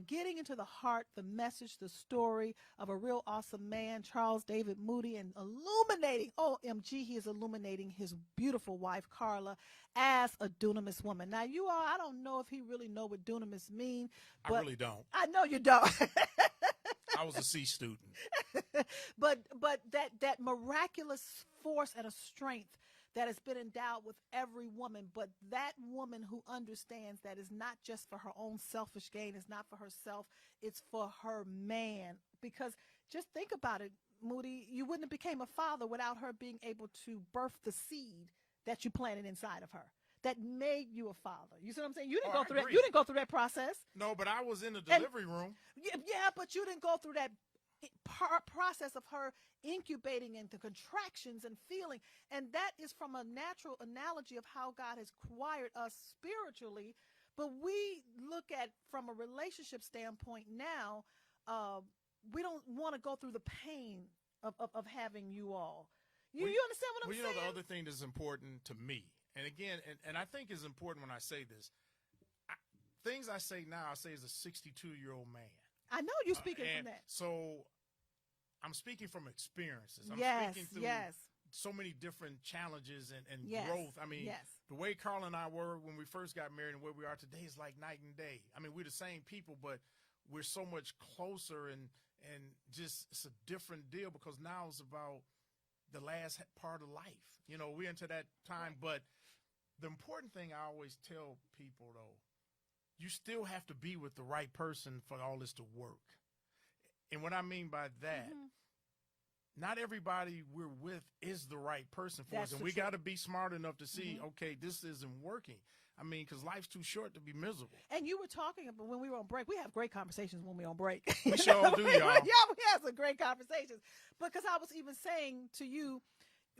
getting into the heart, the message, the story of a real awesome man, Charles David Moody, and illuminating, OMG, he is illuminating his beautiful wife, Carla, as a dunamis woman. Now, you all, I don't know if he really know what dunamis mean. But I really don't. I know you don't. I was a C student. but that miraculous force and a strength that has been endowed with every woman, but that woman who understands that is not just for her own selfish gain, it's not for herself, it's for her man. Because just think about it, Moody, you wouldn't have became a father without her being able to birth the seed that you planted inside of her, that made you a father. You see what I'm saying? You didn't go through that. You didn't go through that process. No, but I was in the delivery room. Yeah, but you didn't go through that process of her incubating into contractions and feeling, and that is from a natural analogy of how God has wired us spiritually. But we look at from a relationship standpoint now, we don't want to go through the pain of having you all. You understand what I'm saying? The other thing that's important to me, and again, and I think is important when I say this, things I say now, I say as a 62-year-old man. I know you're speaking from that. So I'm speaking from experiences. I'm yes, speaking through yes. so many different challenges and yes, growth. I mean, yes. the way Carla and I were when we first got married and where we are today is like night and day. I mean, we're the same people, but we're so much closer and just it's a different deal because now it's about the last part of life. You know, we're into that time. But the important thing I always tell people, though, you still have to be with the right person for all this to work. And what I mean by that, not everybody we're with is the right person for us. And we got to be smart enough to see, okay, this isn't working. I mean, because life's too short to be miserable. And you were talking about when we were on break. We have great conversations when we're on break. We sure do, y'all. Yeah, we have some great conversations. Because I was even saying to you,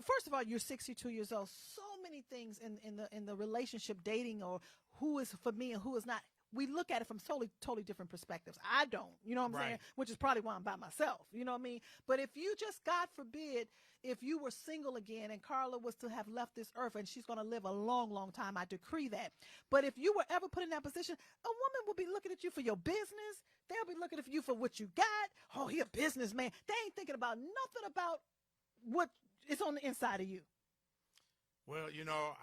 first of all, you're 62 years old. So many things in the relationship, dating, or who is for me and who is not. We look at it from totally different perspectives. I don't, you know what I'm saying? Which is probably why I'm by myself, you know what I mean? But if you just, God forbid, if you were single again and Carla was to have left this earth and she's going to live a long, long time, I decree that. But if you were ever put in that position, a woman will be looking at you for your business. They'll be looking at you for what you got. Oh, he a businessman. They ain't thinking about nothing about what is on the inside of you. Well, you know,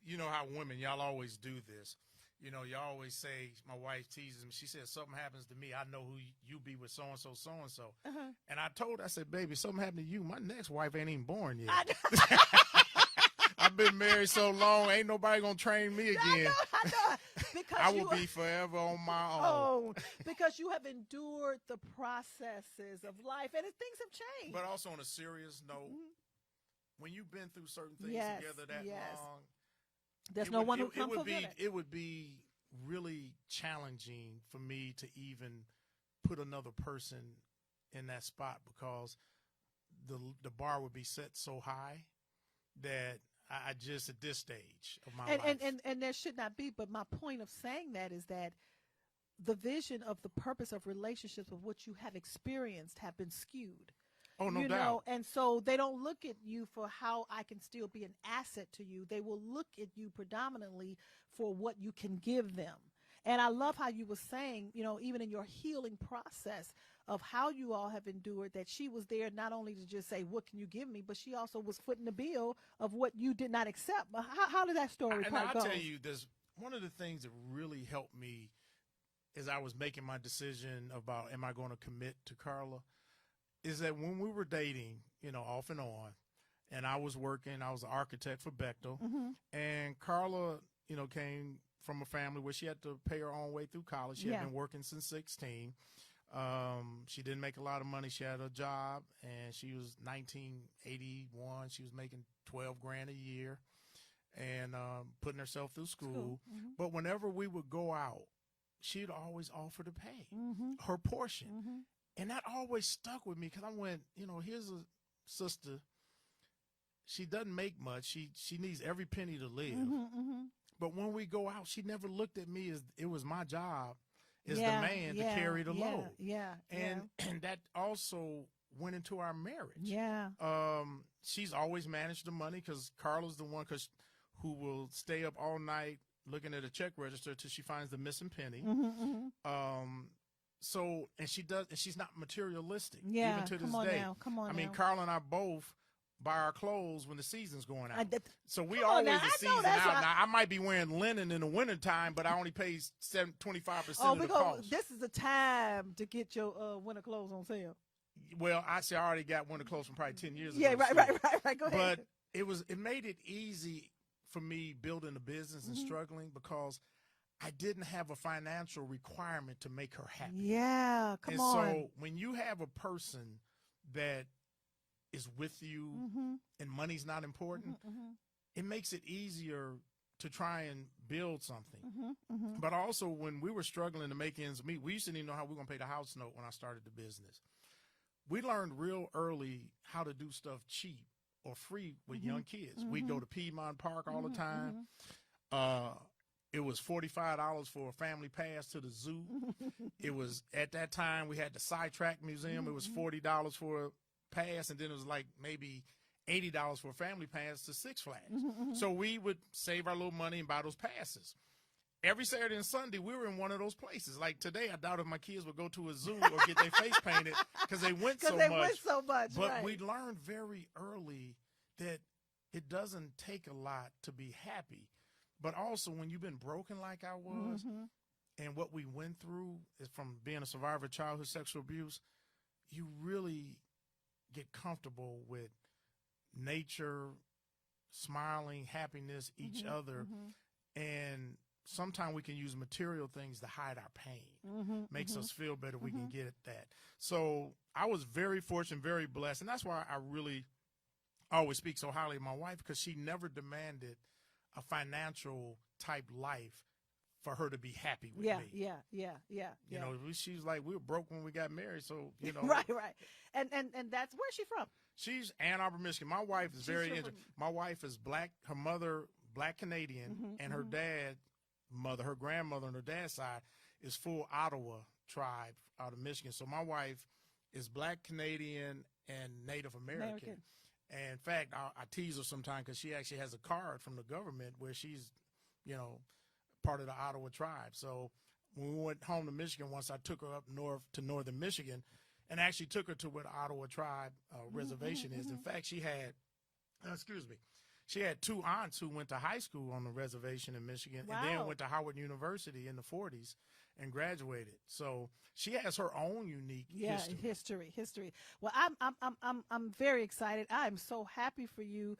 you know how women, y'all always do this. You know, you always say, my wife teases me. She says, something happens to me, I know who you be with so-and-so, so-and-so. And I told her, I said, baby, something happened to you. My next wife ain't even born yet. I've been married so long, ain't nobody going to train me again. I know. Because I will be forever on my own. Oh, because you have endured the processes of life, and things have changed. But also on a serious note, when you've been through certain things together that long, there's no one who can prevent it. It would be really challenging for me to even put another person in that spot because the bar would be set so high that I just at this stage of my life. And there should not be. But my point of saying that is that the vision of the purpose of relationships of what you have experienced have been skewed. Oh, no doubt. Know, and so they don't look at you for how I can still be an asset to you. They will look at you predominantly for what you can give them. And I love how you were saying, you know, even in your healing process of how you all have endured, that she was there not only to just say, what can you give me, but she also was footing the bill of what you did not accept. How did that story part go? I'll tell you, there's one of the things that really helped me as I was making my decision about am I going to commit to Carla, is that when we were dating, you know, off and on, and I was working, I was an architect for Bechtel, and Carla, you know, came from a family where she had to pay her own way through college. She had been working since 16. She didn't make a lot of money. She had a job, and she was 1981. She was making $12,000 a year and putting herself through school. But whenever we would go out, she'd always offer to pay her portion. And that always stuck with me because I went, you know, here's a sister. She doesn't make much. She needs every penny to live. But when we go out, she never looked at me as it was my job as the man to carry the load. And that also went into our marriage. She's always managed the money because Carla's the one who will stay up all night looking at a check register till she finds the missing penny. So, and she does, and she's not materialistic even to this day. I mean, Carla and I both buy our clothes when the season's going out. So we always the season out. Now, I might be wearing linen in the wintertime, but I only pay 25% of the cost. This is the time to get your winter clothes on sale. Well, I already got winter clothes from probably 10 years ago. Yeah, right. Go ahead. But it made it easy for me building a business and struggling because I didn't have a financial requirement to make her happy. Yeah, come on. And so when you have a person that is with you and money's not important, it makes it easier to try and build something. But also when we were struggling to make ends meet, we didn't even know how we were going to pay the house note when I started the business. We learned real early how to do stuff cheap or free with young kids. We'd go to Piedmont Park all the time. It was $45 for a family pass to the zoo. It was, at that time, we had the Sidetrack Museum. It was $40 for a pass, and then it was like maybe $80 for a family pass to Six Flags. So we would save our little money and buy those passes. Every Saturday and Sunday, we were in one of those places. Like today, I doubt if my kids would go to a zoo or get their face painted because they went so much. But we learned very early that it doesn't take a lot to be happy. But also when you've been broken like I was, and what we went through is from being a survivor of childhood sexual abuse, you really get comfortable with nature, smiling, happiness, each other. And sometimes we can use material things to hide our pain. Makes us feel better. We can get at that. So I was very fortunate, very blessed. And that's why I really always speak so highly of my wife, because she never demanded a financial type life for her to be happy with me. Yeah. You know, she's like, we were broke when we got married. So, you know. Right. And that's, where's she from? She's Ann Arbor, Michigan. My wife is very interesting. My wife is black. Her mother, black Canadian, and her her grandmother on her dad's side is full Ottawa tribe out of Michigan. So my wife is black Canadian and Native American. And in fact, I tease her sometimes because she actually has a card from the government where she's, you know, part of the Ottawa tribe. So when we went home to Michigan, once I took her up north to northern Michigan and actually took her to where the Ottawa tribe reservation is. In fact, she had, she had two aunts who went to high school on the reservation in Michigan and then went to Howard University in the 40s and graduated. So she has her own unique history. Well, I'm very excited. I'm so happy for you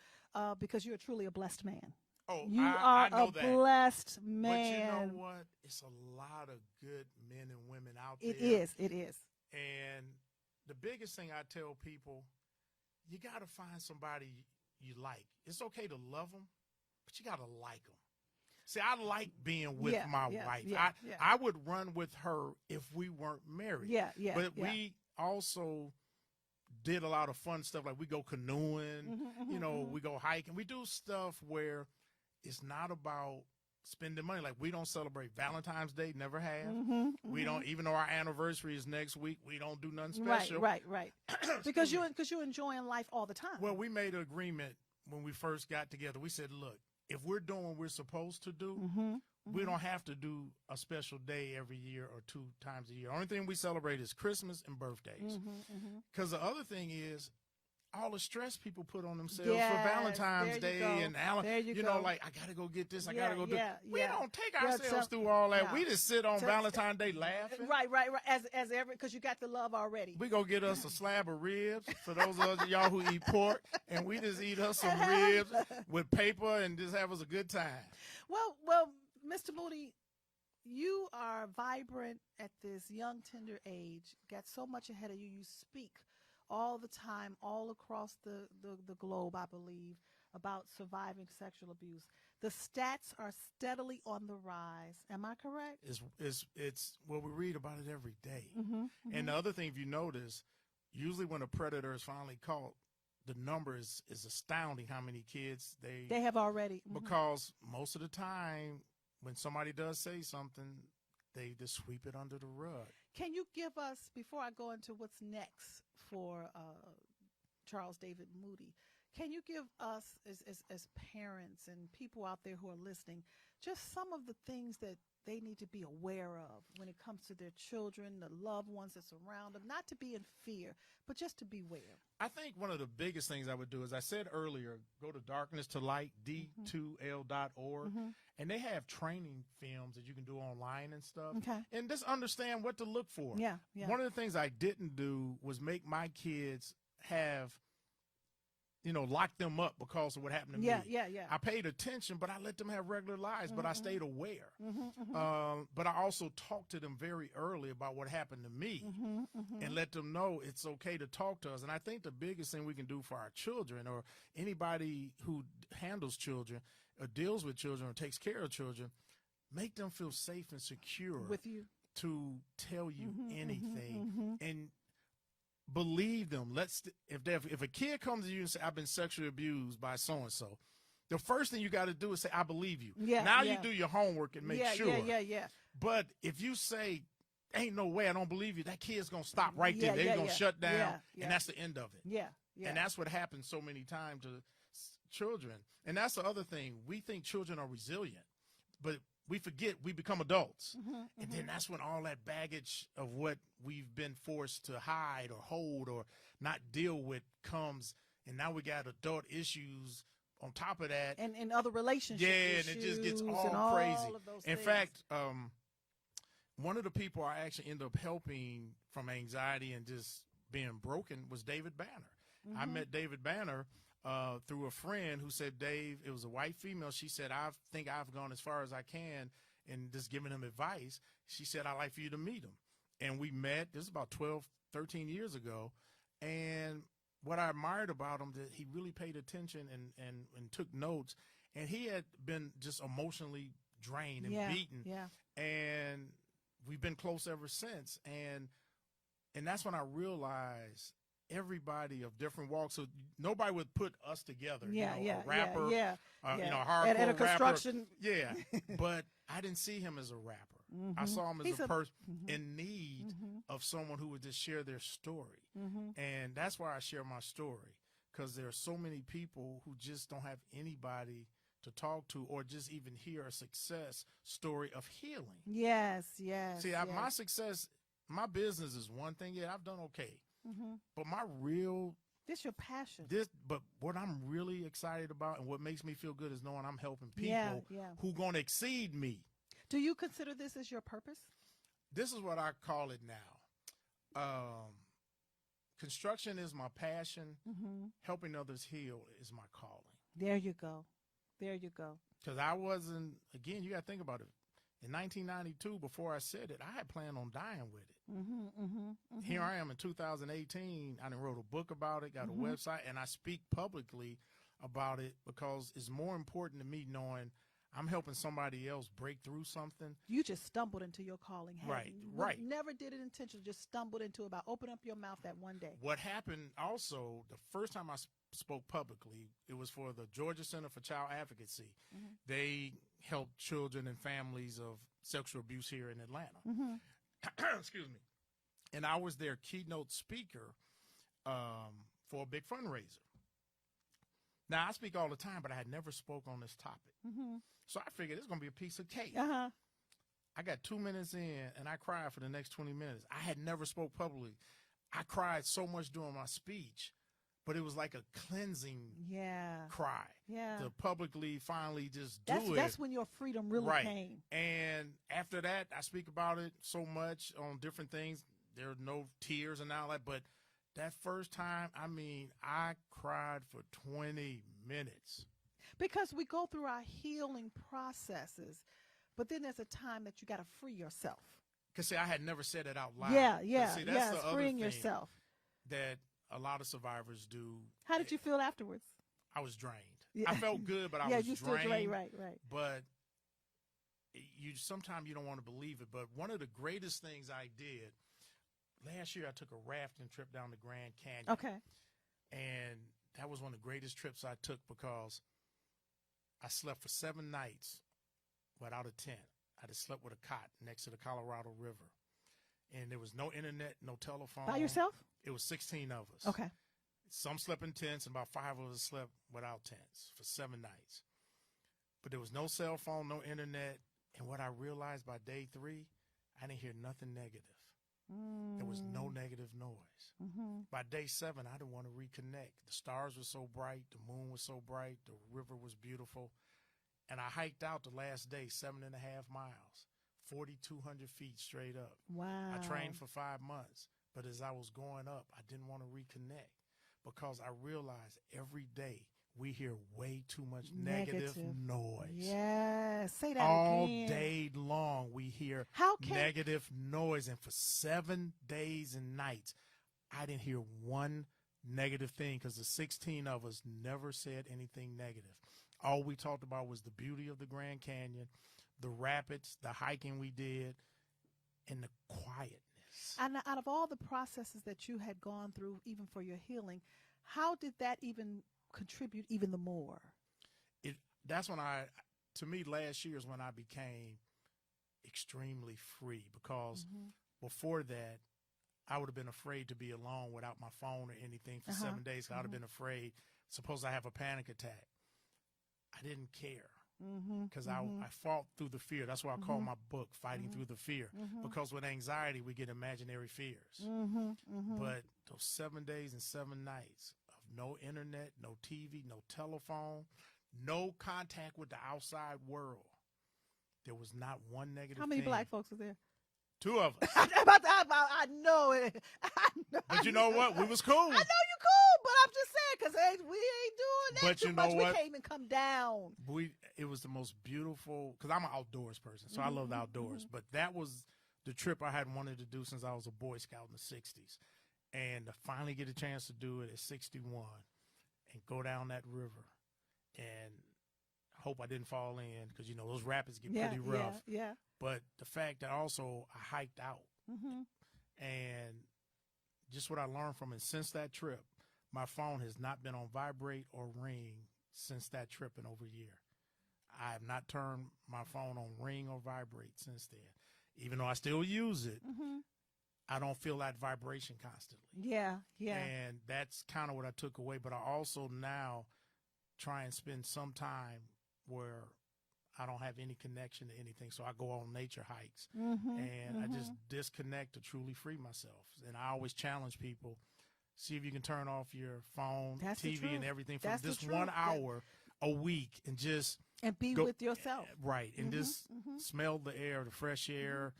because you're truly a blessed man. Oh, you I know a that. blessed man. But you know what? It's a lot of good men and women out there. It is. And the biggest thing I tell people, you got to find somebody you like. It's okay to love them, but you got to like them. See, I like being with my wife. I would run with her if we weren't married. But we also did a lot of fun stuff. Like we go canoeing, we go hiking. We do stuff where it's not about spending money. Like we don't celebrate Valentine's Day, never have. We don't, even though our anniversary is next week, we don't do nothing special. Right. because you're enjoying life all the time. Well, we made an agreement when we first got together. We said, look, if we're doing what we're supposed to do, we don't have to do a special day every year or 2 times a year. Only thing we celebrate is Christmas and birthdays. Because the other thing is, all the stress people put on themselves for Valentine's Day and like I gotta go get this, I gotta go do. We don't take ourselves through all that. We just sit on Valentine's Day laughing. Right. As ever, because you got the love already. We go get us a slab of ribs for those of y'all who eat pork, and we just eat us some ribs with paper and just have us a good time. Well, Mr. Moody, you are vibrant at this young, tender age. Got so much ahead of you. You speak all the time, all across the globe, I believe, about surviving sexual abuse. The stats are steadily on the rise. Am I correct? It's well, we read about it every day. And the other thing, if you notice, usually when a predator is finally caught, the number is astounding how many kids they have already. Because most of the time, when somebody does say something, they just sweep it under the rug. Can you give us, before I go into what's next for Charles David Moody, can you give us as parents and people out there who are listening just some of the things that they need to be aware of when it comes to their children, the loved ones that surround them, not to be in fear, but just to beware? I think one of the biggest things I would do, as I said earlier, go to Darkness to Light, D2L.org, and they have training films that you can do online and stuff. And just understand what to look for. One of the things I didn't do was make my kids have, lock them up because of what happened to me. I paid attention, but I let them have regular lives, but I stayed aware. But I also talked to them very early about what happened to me and let them know it's okay to talk to us. And I think the biggest thing we can do for our children or anybody who handles children or deals with children or takes care of children, make them feel safe and secure with you to tell you anything. And believe them. If a kid comes to you and say, I've been sexually abused by so-and-so, the first thing you got to do is say, I believe you. You do your homework and make sure. But if you say, ain't no way, I don't believe you, that kid's going to stop right there. They're going to shut down, and that's the end of it. And that's what happens so many times to children. And that's the other thing. We think children are resilient, but we forget we become adults. And then that's when all that baggage of what we've been forced to hide or hold or not deal with comes. And now we got adult issues on top of that, and in other relationships, yeah, and it just gets all crazy. In fact, one of the people I actually ended up helping from anxiety and just being broken was David Banner. I met David Banner through a friend who said, Dave, it was a white female. She said, I think I've gone as far as I can and just giving him advice. She said, I'd like for you to meet him. And we met, this is about 12, 13 years ago. And what I admired about him, that he really paid attention and took notes. And he had been just emotionally drained and beaten. Yeah. And we've been close ever since. And that's when I realized everybody of different walks. So nobody would put us together. A rapper, you know, a hardcore at a construction. Rapper. Yeah. But I didn't see him as a rapper. I saw him as a person in need of someone who would just share their story. And that's why I share my story, because there are so many people who just don't have anybody to talk to or just even hear a success story of healing. Yes. See, my success, my business is one thing. Yeah, I've done okay. But my real... This your passion. But what I'm really excited about and what makes me feel good is knowing I'm helping people who going to exceed me. Do you consider this as your purpose? This is what I call it now. Construction is my passion. Helping others heal is my calling. There you go. Because I wasn't, again, you got to think about it. In 1992, before I said it, I had planned on dying with it. Here I am in 2018. I done wrote a book about it, got a website, and I speak publicly about it because it's more important to me knowing I'm helping somebody else break through something. You just stumbled into your calling. Right. Never did it intentionally, just stumbled into it about open up your mouth that one day. What happened also, the first time I spoke publicly, it was for the Georgia Center for Child Advocacy. They help children and families of sexual abuse here in Atlanta. Excuse me. And I was their keynote speaker for a big fundraiser. Now, I speak all the time, but I had never spoke on this topic. So I figured it's going to be a piece of cake. I got 2 minutes in, and I cried for the next 20 minutes. I had never spoke publicly. I cried so much during my speech, but it was like a cleansing cry. To publicly finally just do it. That's when your freedom really came. And after that, I speak about it so much on different things. There are no tears and all that, but that first time, I mean, I cried for 20 minutes. Because we go through our healing processes, but then there's a time that you got to free yourself. Because, see, I had never said it out loud. See, that's the other freeing thing yourself. That a lot of survivors do. How did you feel afterwards? I was drained. I felt good, but I was you still drained. Right. But sometimes you don't want to believe it. But one of the greatest things I did, last year I took a rafting trip down the Grand Canyon. Okay. And that was one of the greatest trips I took because I slept for 7 nights without a tent. I just slept with a cot next to the Colorado River. And there was no internet, no telephone. By yourself? It was 16 of us. Okay. Some slept in tents, and about 5 of us slept without tents for 7 nights. But there was no cell phone, no internet. And what I realized by day 3, I didn't hear nothing negative. There was no negative noise. By day 7, I didn't want to reconnect. The stars were so bright. The moon was so bright. The river was beautiful. And I hiked out the last day, 7.5 miles, 4,200 feet straight up. Wow. I trained for 5 months. But as I was going up, I didn't want to reconnect because I realized every day we hear way too much negative noise. Yes. Say that all again. All day long we hear negative noise. And for 7 days and nights, I didn't hear one negative thing because the 16 of us never said anything negative. All we talked about was the beauty of the Grand Canyon, the rapids, the hiking we did, and the quietness. And out of all the processes that you had gone through, even for your healing, how did that even contribute even the more? That's when to me, last year is when I became extremely free because before that, I would have been afraid to be alone without my phone or anything for 7 days. I would have been afraid. Suppose I have a panic attack. I didn't care because I fought through the fear. That's why I call my book Fighting Through the Fear, because with anxiety, we get imaginary fears. But those 7 days and 7 nights of no internet, no TV, no telephone, no contact with the outside world. There was not one negative How many thing. black folks were there? 2 of us. I know it. But you know what? We was cool. I know you cool, but I'm just saying because we ain't doing that But too you know much. what? We can't even come down. It was the most beautiful, because I'm an outdoors person, so I love the outdoors. But that was the trip I had wanted to do since I was a Boy Scout in the 60s. And to finally get a chance to do it at 61 and go down that river and hope I didn't fall in, because, you know, those rapids get pretty rough. Yeah. But the fact that also I hiked out and just what I learned from it since that trip, my phone has not been on vibrate or ring since that trip in over a year. I have not turned my phone on ring or vibrate since then. Even though I still use it, I don't feel that vibration constantly. Yeah. And that's kind of what I took away. But I also now try and spend some time where I don't have any connection to anything. So I go on nature hikes and I just disconnect to truly free myself. And I always challenge people, see if you can turn off your phone, TV, and everything for just 1 hour a week and just be with yourself. Right. And just smell the air, the fresh air,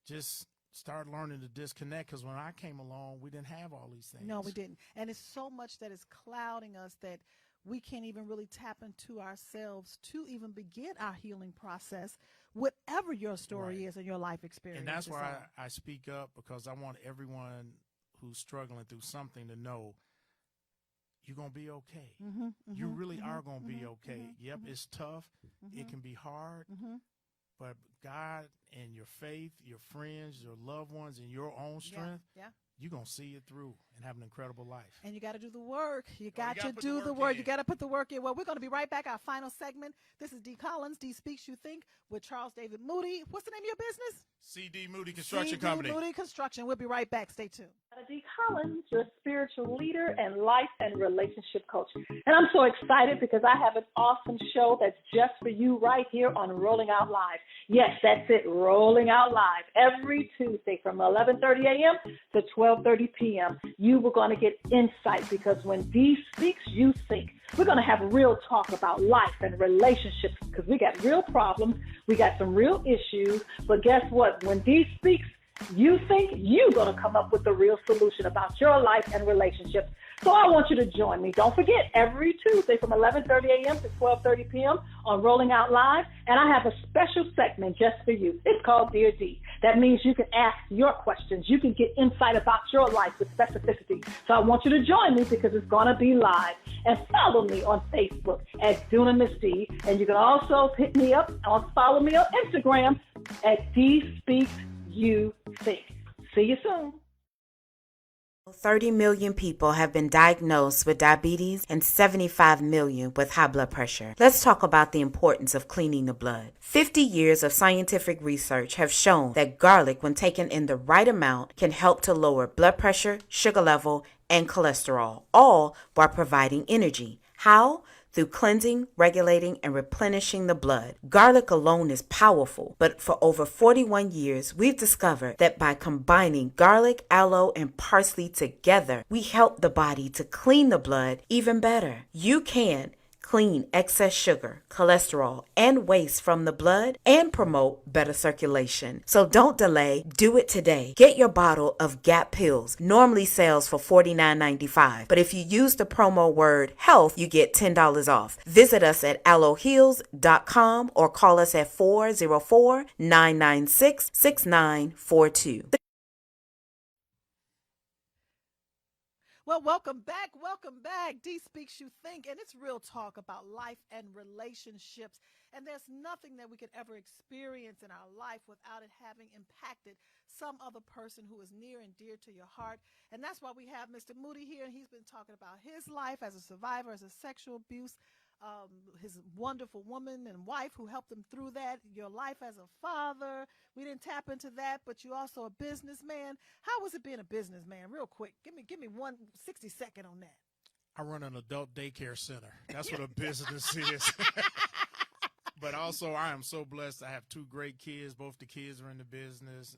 just start learning to disconnect, because when I came along, we didn't have all these things. No, we didn't. And it's so much that is clouding us that we can't even really tap into ourselves to even begin our healing process, whatever your story is and your life experience. And that's why I speak up, because I want everyone who's struggling through something to know you're going to be okay. You really are going to be okay. Yep, it's tough. It can be hard. But God and your faith, your friends, your loved ones, and your own strength, you're going to see it through and have an incredible life. And you got to do the work. You got to do the work. You got to put the work in. Well, we're going to be right back. Our final segment. This is D. Collins, D Speaks You Think, with Charles David Moody. What's the name of your business? CD Moody Construction Company. Moody Construction. We'll be right back. Stay tuned. D. Collins, your spiritual leader and life and relationship coach. And I'm so excited because I have an awesome show that's just for you right here on Rolling Out Live. Yes, that's it, Rolling Out Live, every Tuesday from 11:30 a.m. to 12:30 p.m. You were going to get insight, because when D speaks, you think. We're going to have real talk about life and relationships, because we got real problems. We got some real issues. But guess what? When D speaks, you think you're going to come up with the real solution about your life and relationships. So I want you to join me. Don't forget, every Tuesday from 11:30 a.m. to 12:30 p.m. on Rolling Out Live. And I have a special segment just for you. It's called Dear D. That means you can ask your questions. You can get insight about your life with specificity. So I want you to join me, because it's going to be live. And follow me on Facebook at Dunamis D. And you can also hit me up follow me on Instagram at D Speaks You Think. See you soon. 30 million people have been diagnosed with diabetes and 75 million with high blood pressure. Let's talk about the importance of cleaning the blood. 50 years of scientific research have shown that garlic, when taken in the right amount, can help to lower blood pressure, sugar level, and cholesterol, all while providing energy. How? Through cleansing, regulating, and replenishing the blood. Garlic alone is powerful, but for over 41 years, we've discovered that by combining garlic, aloe, and parsley together, we help the body to clean the blood even better. You can clean excess sugar, cholesterol, and waste from the blood and promote better circulation. So don't delay. Do it today. Get your bottle of GAP pills. Normally sells for $49.95. But if you use the promo word HEALTH, you get $10 off. Visit us at aloeheals.com or call us at 404-996-6942. Well, welcome back. Welcome back. D Speaks You Think, and it's real talk about life and relationships. And there's nothing that we could ever experience in our life without it having impacted some other person who is near and dear to your heart. And that's why we have Mr. Moody here, and he's been talking about his life as a survivor, as a sexual abuse, his wonderful woman and wife who helped him through that, your life as a father. We didn't tap into that, but you're also a businessman. How was it being a businessman? Real quick, give me 60-second on that. I run an adult daycare center. That's what a business is. But also, I am so blessed. I have 2 great kids. Both the kids are in the business.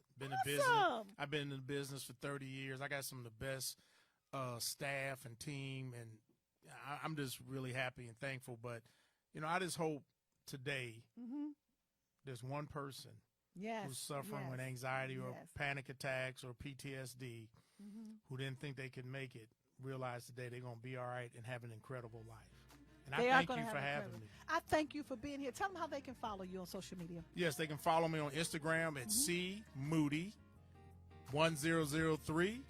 I've been in the business for 30 years. I got some of the best staff and team, and I'm just really happy and thankful. But, you know, I just hope today there's one person who's suffering with anxiety or panic attacks or PTSD who didn't think they could make it, realize today they're going to be all right and have an incredible life. And I thank you for having me. I thank you for being here. Tell them how they can follow you on social media. Yes, they can follow me on Instagram at cmoody1003,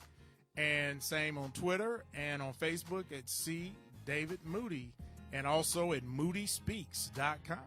and same on Twitter and on Facebook at cdavidmoody, and also at moodyspeaks.com.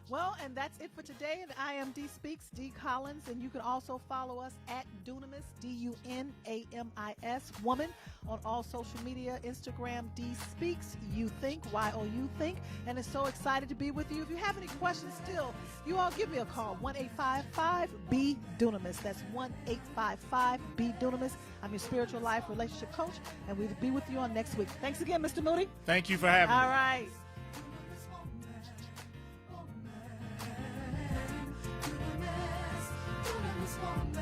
Well, and that's it for today. And I am D Speaks, D Collins, and you can also follow us at Dunamis, DUNAMIS, woman, on all social media, Instagram, D Speaks, You Think, YOU Think, and it's so excited to be with you. If you have any questions still, you all give me a call, 1-855-B-Dunamis. That's 1-855-B-Dunamis. I'm your spiritual life relationship coach, and we'll be with you on next week. Thanks again, Mr. Moody. Thank you for having me. All right. Woman.